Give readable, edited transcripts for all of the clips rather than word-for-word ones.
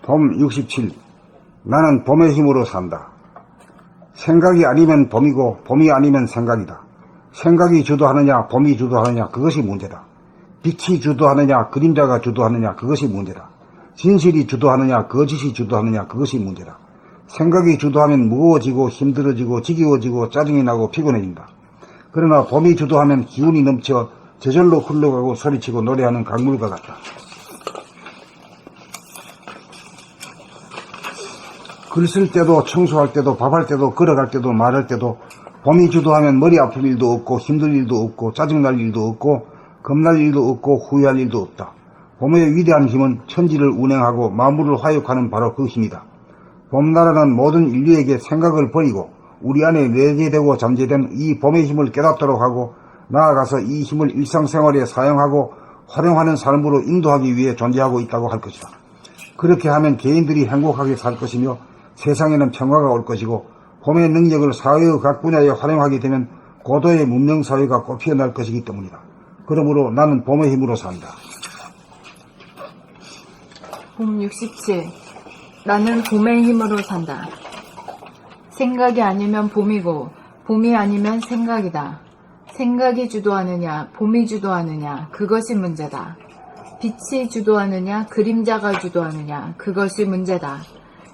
봄 67. 나는 봄의 힘으로 산다. 생각이 아니면 봄이고 봄이 아니면 생각이다. 생각이 주도하느냐 봄이 주도하느냐 그것이 문제다. 빛이 주도하느냐 그림자가 주도하느냐 그것이 문제다. 진실이 주도하느냐 거짓이 주도하느냐 그것이 문제다. 생각이 주도하면 무거워지고 힘들어지고 지겨워지고 짜증이 나고 피곤해진다. 그러나 봄이 주도하면 기운이 넘쳐 저절로 흘러가고 소리치고 노래하는 강물과 같다. 글 쓸 때도 청소할 때도 밥할 때도 걸어갈 때도 말할 때도 봄이 주도하면 머리 아플 일도 없고 힘들 일도 없고 짜증날 일도 없고 겁날 일도 없고 후회할 일도 없다. 봄의 위대한 힘은 천지를 운행하고 만물을 화육하는 바로 그 힘이다. 봄나라는 모든 인류에게 생각을 버리고 우리 안에 내재되고 잠재된 이 봄의 힘을 깨닫도록 하고 나아가서 이 힘을 일상생활에 사용하고 활용하는 삶으로 인도하기 위해 존재하고 있다고 할 것이다. 그렇게 하면 개인들이 행복하게 살 것이며 세상에는 평화가 올 것이고 봄의 능력을 사회의 각 분야에 활용하게 되면 고도의 문명사회가 꽃피어날 것이기 때문이다. 그러므로 나는 봄의 힘으로 산다. 봄 67. 나는 봄의 힘으로 산다. 생각이 아니면 봄이고 봄이 아니면 생각이다. 생각이 주도하느냐 봄이 주도하느냐 그것이 문제다. 빛이 주도하느냐 그림자가 주도하느냐 그것이 문제다.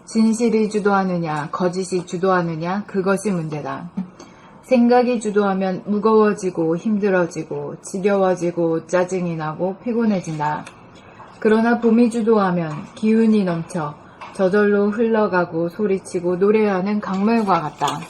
진실이 주도하느냐 거짓이 주도하느냐 그것이 문제다. 생각이 주도하면 무거워지고 힘들어지고 지겨워지고 짜증이 나고 피곤해진다. 그러나 봄이 주도하면 기운이 넘쳐 저절로 흘러가고 소리치고 노래하는 강물과 같다.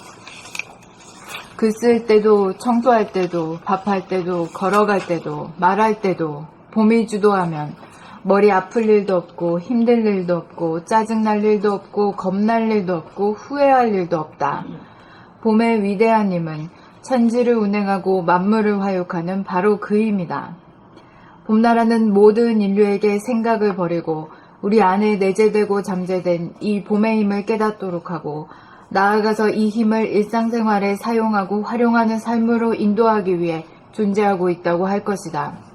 글 쓸 때도 청소할 때도 밥할 때도 걸어갈 때도 말할 때도 봄이 주도하면 머리 아플 일도 없고 힘들 일도 없고 짜증날 일도 없고 겁날 일도 없고 후회할 일도 없다. 봄의 위대한 힘은 천지를 운행하고 만물을 화육하는 바로 그 힘이다. 봄나라는 모든 인류에게 생각을 버리고 우리 안에 내재되고 잠재된 이 봄의 힘을 깨닫도록 하고 나아가서 이 힘을 일상생활에 사용하고 활용하는 삶으로 인도하기 위해 존재하고 있다고 할 것이다.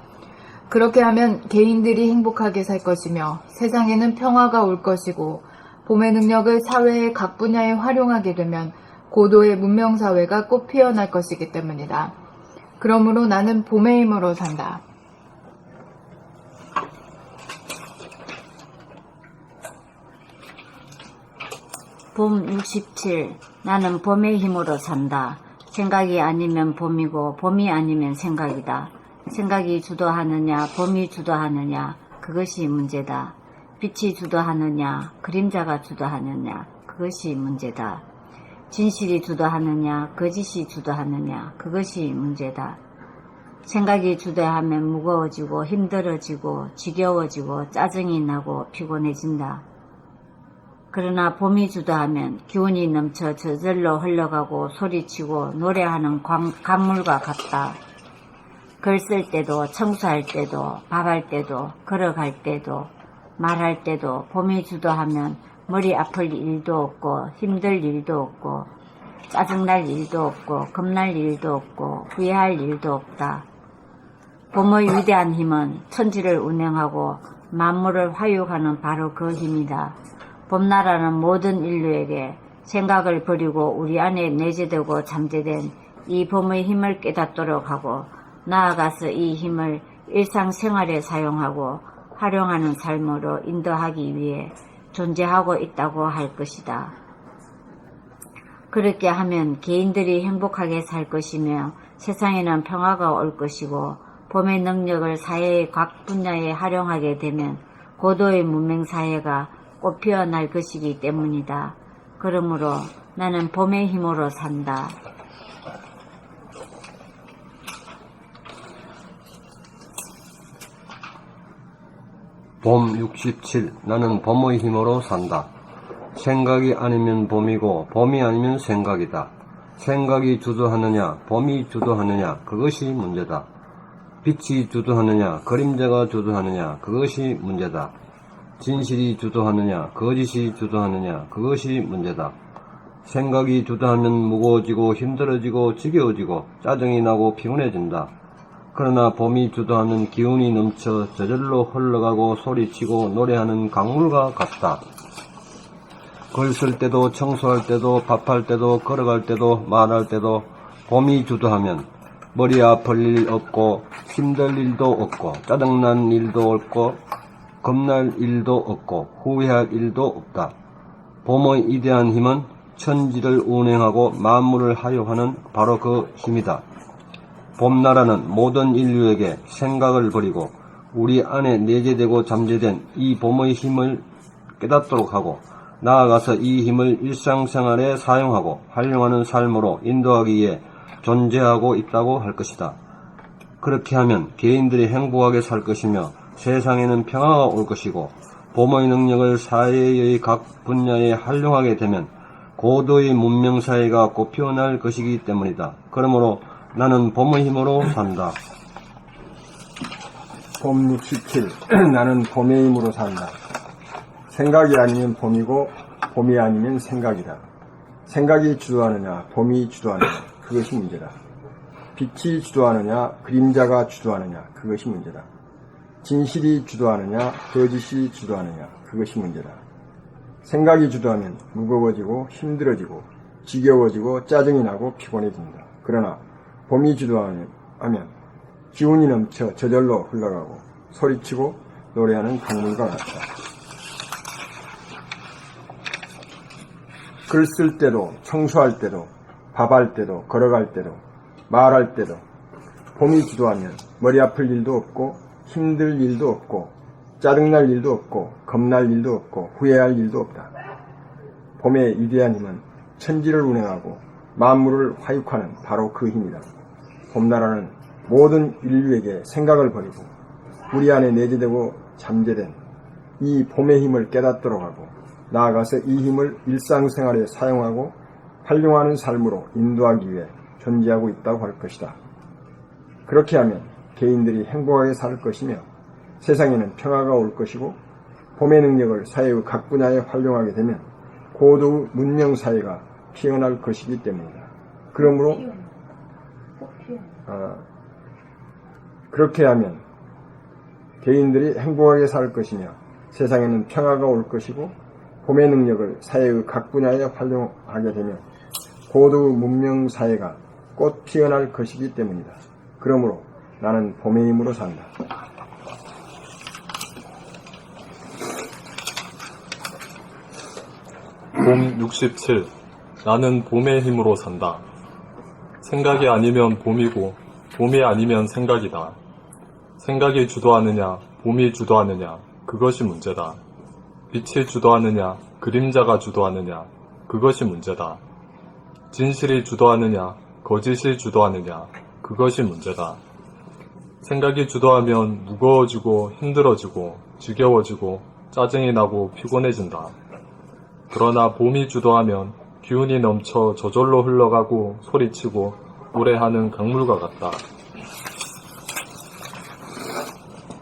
그렇게 하면 개인들이 행복하게 살 것이며 세상에는 평화가 올 것이고 봄의 능력을 사회의 각 분야에 활용하게 되면 고도의 문명사회가 꽃피어날 것이기 때문이다. 그러므로 나는 봄의 힘으로 산다. 봄 67. 나는 봄의 힘으로 산다. 생각이 아니면 봄이고 봄이 아니면 생각이다. 생각이 주도하느냐 봄이 주도하느냐 그것이 문제다. 빛이 주도하느냐 그림자가 주도하느냐 그것이 문제다. 진실이 주도하느냐 거짓이 주도하느냐 그것이 문제다. 생각이 주도하면 무거워지고 힘들어지고 지겨워지고 짜증이 나고 피곤해진다. 그러나 봄이 주도하면 기운이 넘쳐 저절로 흘러가고 소리치고 노래하는 강물과 같다. 글 쓸 때도 청소할 때도 밥할 때도 걸어갈 때도 말할 때도 봄이 주도하면 머리 아플 일도 없고 힘들 일도 없고 짜증날 일도 없고 겁날 일도 없고 후회할 일도 없다. 봄의 위대한 힘은 천지를 운행하고 만물을 화육하는 바로 그 힘이다. 봄나라는 모든 인류에게 생각을 버리고 우리 안에 내재되고 잠재된 이 봄의 힘을 깨닫도록 하고 나아가서 이 힘을 일상생활에 사용하고 활용하는 삶으로 인도하기 위해 존재하고 있다고 할 것이다. 그렇게 하면 개인들이 행복하게 살 것이며 세상에는 평화가 올 것이고 봄의 능력을 사회의 각 분야에 활용하게 되면 고도의 문명사회가 꽃피어날 것이기 때문이다. 그러므로 나는 봄의 힘으로 산다. 봄 67. 나는 봄의 힘으로 산다. 생각이 아니면 봄이고 봄이 아니면 생각이다. 생각이 주도하느냐 봄이 주도하느냐 그것이 문제다. 빛이 주도하느냐 그림자가 주도하느냐 그것이 문제다. 진실이 주도하느냐 거짓이 주도하느냐 그것이 문제다. 생각이 주도하면 무거워지고 힘들어지고 지겨워지고 짜증이 나고 피곤해진다. 그러나 봄이 주도하면 기운이 넘쳐 저절로 흘러가고 소리치고 노래하는 강물과 같다. 글 쓸 때도 청소할 때도 밥할 때도 걸어갈 때도 말할 때도 봄이 주도하면 머리 아플 일 없고 힘들 일도 없고 짜증난 일도 없고 겁날 일도 없고 후회할 일도 없다. 봄의 위대한 힘은 천지를 운행하고 만물을 하여하는 바로 그 힘이다. 봄나라는 모든 인류에게 생각을 버리고 우리 안에 내재되고 잠재된 이 봄의 힘을 깨닫도록 하고 나아가서 이 힘을 일상생활에 사용하고 활용하는 삶으로 인도하기 위해 존재하고 있다고 할 것이다. 그렇게 하면 개인들이 행복하게 살 것이며 세상에는 평화가 올 것이고 봄의 능력을 사회의 각 분야에 활용하게 되면 고도의 문명사회가 꽃피어날 것이기 때문이다. 그러므로 나는 봄의 힘으로 산다. 봄 67. 나는 봄의 힘으로 산다. 생각이 아니면 봄이고 봄이 아니면 생각이다. 생각이 주도하느냐 봄이 주도하느냐 그것이 문제다. 빛이 주도하느냐 그림자가 주도하느냐 그것이 문제다. 진실이 주도하느냐 거짓이 주도하느냐 그것이 문제다. 생각이 주도하면 무거워지고 힘들어지고 지겨워지고 짜증이 나고 피곤해진다. 그러나 봄이 주도하면 기운이 넘쳐 저절로 흘러가고 소리치고 노래하는 강물과 같다. 글 쓸 때도 청소할 때도 밥할 때도 걸어갈 때도 말할 때도 봄이 주도하면 머리 아플 일도 없고 힘들 일도 없고 짜증날 일도 없고 겁날 일도 없고 후회할 일도 없다. 봄의 위대한 힘은 천지를 운행하고 만물을 화육하는 바로 그 힘이다. 봄나라는 모든 인류에게 생각을 버리고 우리 안에 내재되고 잠재된 이 봄의 힘을 깨닫도록 하고 나아가서 이 힘을 일상생활에 사용하고 활용하는 삶으로 인도하기 위해 존재하고 있다고 할 것이다. 그렇게 하면 개인들이 행복하게 살 것이며 세상에는 평화가 올 것이고 봄의 능력을 사회의 각 분야에 활용하게 되면 고도 문명사회가 피어날 것이기 때문이다. 그러므로 그렇게 하면 개인들이 행복하게 살 것이며 세상에는 평화가 올 것이고 봄의 능력을 사회의 각 분야에 활용하게 되면 고도 문명사회가 꽃 피어날 것이기 때문이다. 그러므로 나는 봄의 힘으로 산다. 봄 67. 나는 봄의 힘으로 산다. 생각이 아니면 봄이고 봄이 아니면 생각이다. 생각이 주도하느냐 봄이 주도하느냐 그것이 문제다. 빛이 주도하느냐 그림자가 주도하느냐 그것이 문제다. 진실이 주도하느냐 거짓이 주도하느냐 그것이 문제다. 생각이 주도하면 무거워지고 힘들어지고 지겨워지고 짜증이 나고 피곤해진다. 그러나 봄이 주도하면 기운이 넘쳐 저절로 흘러가고 소리치고 노래하는 강물과 같다.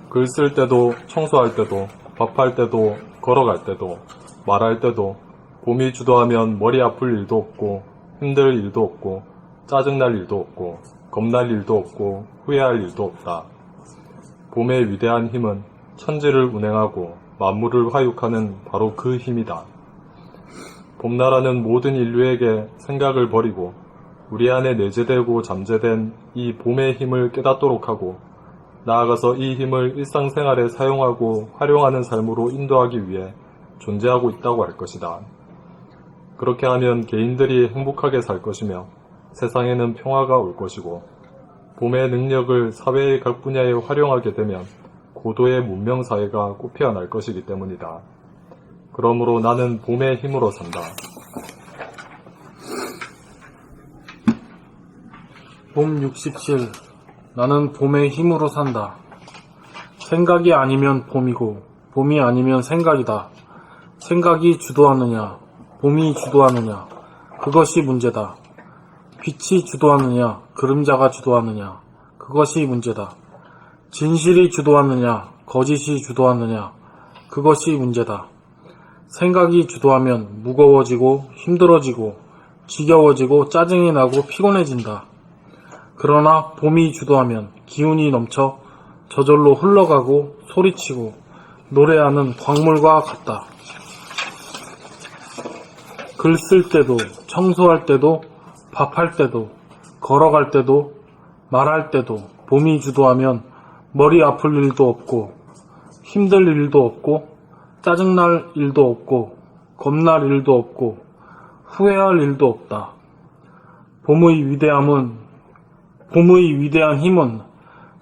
글 쓸 때도 청소할 때도 밥할 때도 걸어갈 때도 말할 때도 봄이 주도하면 머리 아플 일도 없고 힘들 일도 없고 짜증날 일도 없고 겁날 일도 없고 후회할 일도 없다. 봄의 위대한 힘은 천지를 운행하고 만물을 화육하는 바로 그 힘이다. 봄나라는 모든 인류에게 생각을 버리고 우리 안에 내재되고 잠재된 이 봄의 힘을 깨닫도록 하고 나아가서 이 힘을 일상생활에 사용하고 활용하는 삶으로 인도하기 위해 존재하고 있다고 할 것이다. 그렇게 하면 개인들이 행복하게 살 것이며 세상에는 평화가 올 것이고 봄의 능력을 사회의 각 분야에 활용하게 되면 고도의 문명사회가 꽃피어날 것이기 때문이다. 그러므로 나는 봄의 힘으로 산다. 봄 67. 나는 봄의 힘으로 산다. 생각이 아니면 봄이고 봄이 아니면 생각이다. 생각이 주도하느냐 봄이 주도하느냐 그것이 문제다. 빛이 주도하느냐 그림자가 주도하느냐 그것이 문제다. 진실이 주도하느냐 거짓이 주도하느냐 그것이 문제다. 생각이 주도하면 무거워지고 힘들어지고 지겨워지고 짜증이 나고 피곤해진다. 그러나 봄이 주도하면 기운이 넘쳐 저절로 흘러가고 소리치고 노래하는 광물과 같다. 글 쓸 때도, 청소할 때도, 밥할 때도, 걸어갈 때도, 말할 때도 봄이 주도하면 머리 아플 일도 없고 힘들 일도 없고 짜증날 일도 없고 겁날 일도 없고 후회할 일도 없다. 봄의 위대한 힘은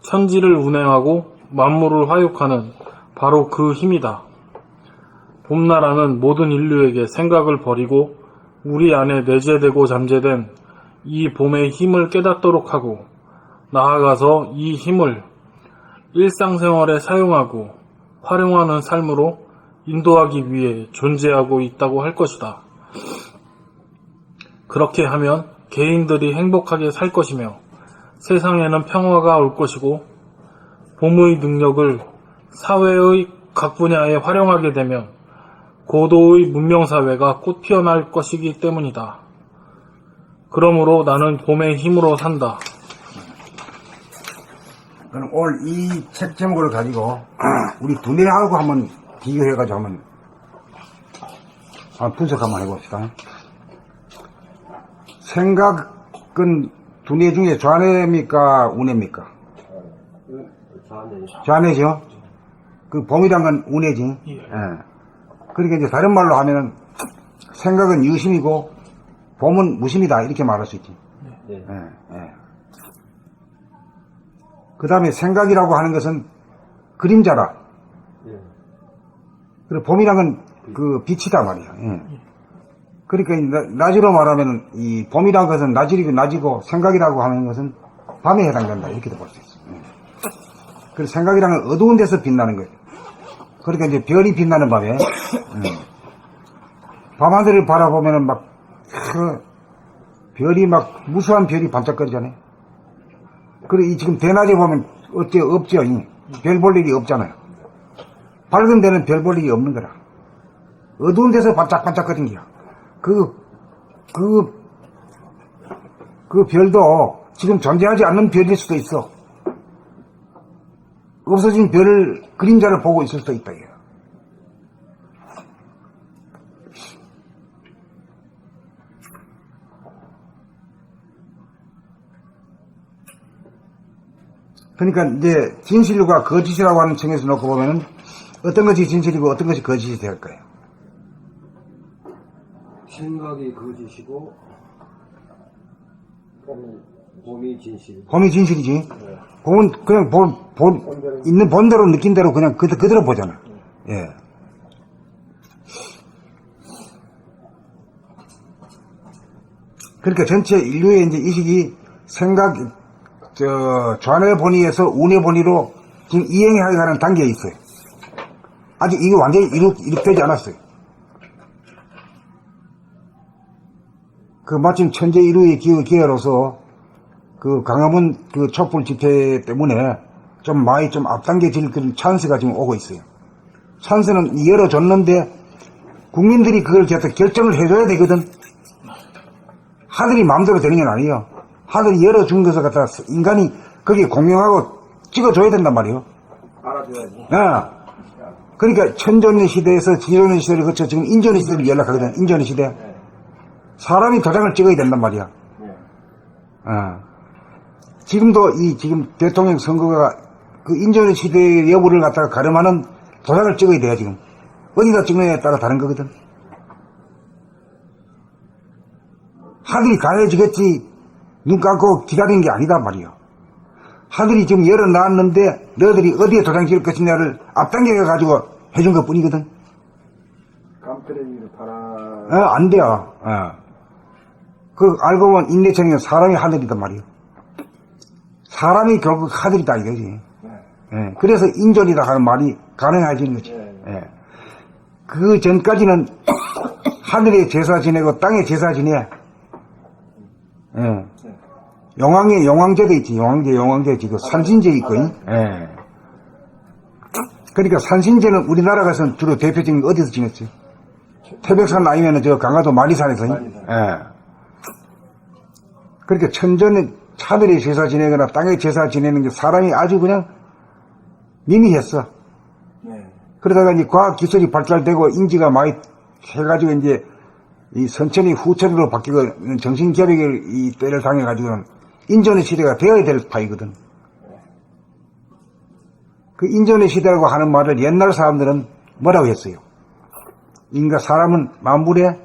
천지를 운행하고 만물을 화육하는 바로 그 힘이다. 봄나라는 모든 인류에게 생각을 버리고 우리 안에 내재되고 잠재된 이 봄의 힘을 깨닫도록 하고 나아가서 이 힘을 일상생활에 사용하고 활용하는 삶으로 인도하기 위해 존재하고 있다고 할 것이다. 그렇게 하면 개인들이 행복하게 살 것이며 세상에는 평화가 올 것이고 봄의 능력을 사회의 각 분야에 활용하게 되면 고도의 문명사회가 꽃 피어날 것이기 때문이다. 그러므로 나는 봄의 힘으로 산다. 그럼 오늘 이 책 제목을 가지고 우리 두뇌하고 한번 비교해가지고 한번 분석 한번 해봅시다. 생각은 두뇌 중에 좌뇌입니까? 우뇌입니까? 좌뇌죠. 그 봄이란 건 우뇌지. 예. 그러니까 이제 다른 말로 하면은 생각은 유심이고 봄은 무심이다 이렇게 말할 수 있지. 예. 그 다음에 생각이라고 하는 것은 그림자라. 그리고 봄이란 건 그 빛이다 말이야. 그러니까 낮으로 말하면 이 봄이란 것은 낮이고 생각이라고 하는 것은 밤에 해당된다 이렇게도 볼 수 있어. 그리고 생각이란 건 어두운 데서 빛나는 거예요. 그러니까 이제 별이 빛나는 밤에 밤하늘을 바라보면은 막 별이 막 무수한 별이 반짝거리잖아요. 그리고 지금 대낮에 보면 없죠. 별 볼 일이 없잖아요. 밝은 데는 별 볼 일이 없는 거라. 어두운 데서 반짝반짝거리는 거야. 그 별도 지금 존재하지 않는 별일 수도 있어. 없어진 별을 그림자를 보고 있을 수도 있다. 이게. 그러니까 이제 진실과 거짓이라고 하는 층에서 놓고 보면은 어떤 것이 진실이고 어떤 것이 거짓이 될까요? 생각이 거짓이고 봄이 진실. 봄이 진실이지. 봄은 그냥 있는 본대로 느낀 대로 그냥 그대로 보잖아. 예. 그러니까 전체 인류의 이제 의식이 좌뇌 본위에서 우뇌 본위로 지금 이행해 가는 단계에 있어요. 아직 이게 완전히 이룩되지 않았어요. 그 마침 천재 인류의 기회로서 그 광화문 그 촛불 집회 때문에 좀 많이 좀 앞당겨질 그런 찬스가 지금 오고 있어요. 찬스는 열어줬는데 국민들이 그걸 결정을 해줘야 되거든. 하늘이 마음대로 되는 건 아니에요. 하늘이 열어준 것을 갖다가 인간이 거기에 공명하고 찍어줘야 된단 말이에요. 알아줘야지. 그러니까 천전의 시대에서 지존의 시대를 거쳐 지금 인전의 시대를 연락하거든. 인전의 시대. 사람이 도장을 찍어야 된단 말이야. 지금도 지금 대통령 선거가 그 인전의 시대의 여부를 갖다가 가름하는 도장을 찍어야 돼요, 지금. 어디다 찍느냐에 따라 다른 거거든. 하늘이 가해지겠지, 눈 감고 기다리는 게 아니다 말이야. 하늘이 지금 열어놨는데, 너희들이 어디에 도장 찍을 것이냐를 앞당겨가지고 해준 것 뿐이거든. 깜뜨레기를 팔아. 안 돼요. 그 알고 보면 인내천이는 사람이 하늘이단 말이에요. 사람이 결국 하늘이다 이거지. 그래서 인존이다 하는 말이 가능해지는 거지. 그 전까지는 하늘에 제사 지내고 땅에 제사 지내. 용왕에 용왕제도 있지. 용왕제 지금 산신제 있고. 그러니까 산신제는 우리나라 가서는 주로 대표적인 게 어디서 지냈지? 태백산 아니면은 저 강화도 마리산에서. 그러니까 하늘에 제사 지내거나 땅에 제사 지내는 게 사람이 아주 그냥 미미했어. 네. 그러다가 이제 과학 기술이 발달되고 인지가 많이 해가지고 이제 이 선천이 후천으로 바뀌고 정신결핵을 이 때를 당해가지고는 인전의 시대가 되어야 될 파이거든. 그 인전의 시대라고 하는 말을 옛날 사람들은 뭐라고 했어요? 인간 사람은 만물의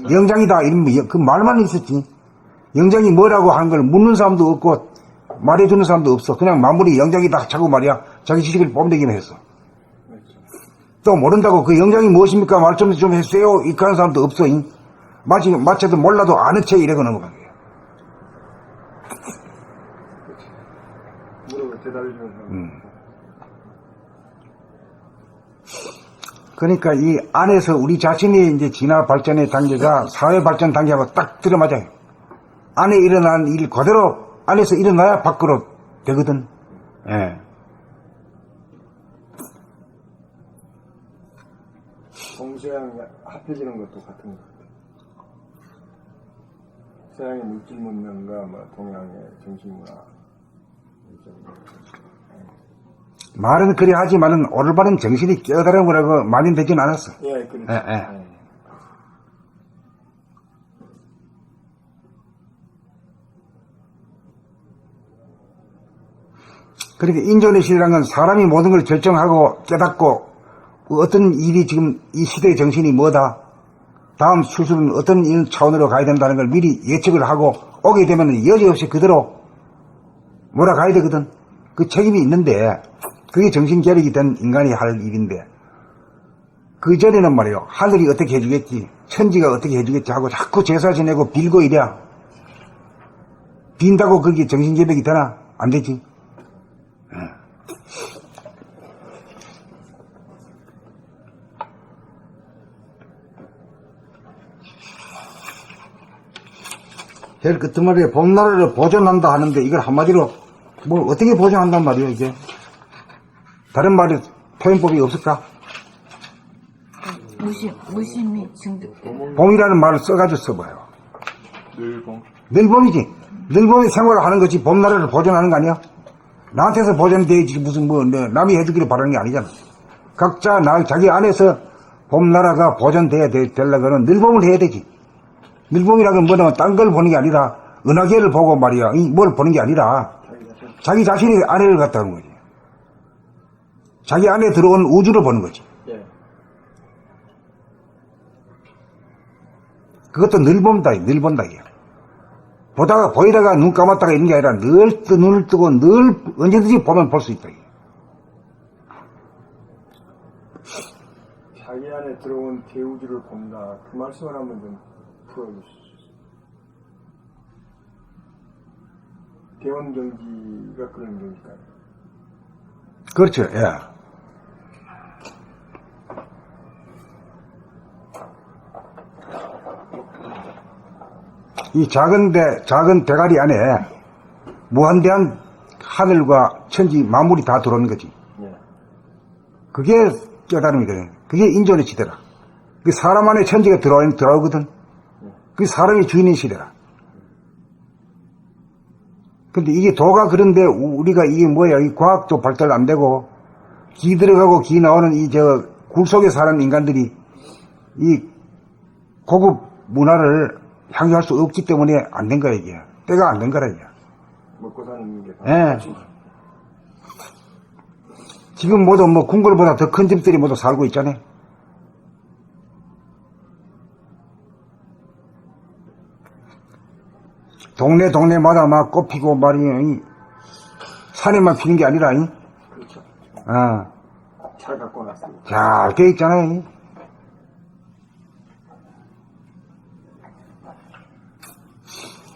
영장이다. 이런 그 말만 있었지. 영장이 뭐라고 하는 걸 묻는 사람도 없고 말해주는 사람도 없어. 그냥 만물이 영장이다 자고 말이야. 자기 지식을 뽐내기만 했어. 또 모른다고 그 영장이 무엇입니까? 말 좀 해주세요. 이렇게 하는 사람도 없어. 마쳐도 몰라도 아는 채 이래고 넘어간 거야. 물어봐 대답해주는 사람. 그러니까 이 안에서 우리 자신의 이제 진화 발전의 단계가 사회 발전 단계하고 딱 들어맞아요. 안에 일어난 일 그대로 안에서 일어나야 밖으로 되거든. 예. 동서양 합해지는 것도 같은 것 같아요. 서양의 물질 문명과 뭐 동양의 정신문화. 말은 그리 하지만은 올바른 정신이 깨어다른 거라고 만연되진 않았어. 예, 그렇죠. 예. 그러니까 인존의 시대라는 건 사람이 모든 걸 결정하고 깨닫고 어떤 일이 지금 이 시대의 정신이 뭐다. 다음 수술은 어떤 일 차원으로 가야 된다는 걸 미리 예측을 하고 오게 되면 여지없이 그대로 몰아가야 되거든. 그 책임이 있는데 그게 정신결핵이 된 인간이 할 일인데 그 전에는 말이요. 하늘이 어떻게 해주겠지. 천지가 어떻게 해주겠지 하고 자꾸 제사 지내고 빌고 이래. 빈다고 그게 정신결핵이 되나? 안 되지. 제일 끝머리에 봄나라를 보존한다 하는데 이걸 한마디로 뭐 어떻게 보존한단 말이에요 이게. 다른 말이 표현법이 없을까? 무심히 증득. 봄이라는 말을 써가지고 써봐요. 늘봄. 늘봄이지. 늘봄이 생활을 하는 거지 봄나라를 보존하는 거 아니야? 나한테서 보존돼야지 무슨 뭐 남이 해주기를 바라는 게 아니잖아. 각자 자기 안에서 봄나라가 보존돼야 되려면 늘봄을 해야 되지. 늘봄이라는 건 뭐냐면 딴 걸 보는 게 아니라 은하계를 보고 말이야. 뭘 보는 게 아니라 자기 자신의 안에를 갖다 하는 거지. 자기 안에 들어온 우주를 보는 거지. 예. 그것도 늘 본다, 이게. 보이다가 눈 감았다가 있는 게 아니라 눈을 뜨고 늘 언제든지 보면 볼 수 있다, 이게. 자기 안에 들어온 대우주를 본다. 그 말씀을 한번 좀 풀어주시죠. 대원경기가 그런 경기일까요? 그렇죠, 예. 이 작은 대가리 안에 무한대한 하늘과 천지 만물이 다 들어오는 거지. 예. 그게 깨달음이거든. 그게 인존의 시대라. 그 사람 안에 천지가 들어오거든. 그게 사람이 주인의 시대라. 근데 이게 도가 그런데 우리가 이게 뭐야, 이 과학도 발달 안 되고, 기 들어가고 기 나오는 굴 속에 사는 인간들이 이 고급 문화를 향유할 수 없기 때문에 안 된 거야, 이게. 때가 안 된 거라, 이게. 먹고 사는 게 예. 지금 모두 궁궐보다 더 큰 집들이 모두 살고 있잖아요. 동네마다 막 꽃피고 말이야. 산에만 피는 게 아니라, 그렇죠. 잘 갖고 왔습니다. 잘 돼 있잖아요.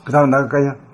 그 다음 나갈까요?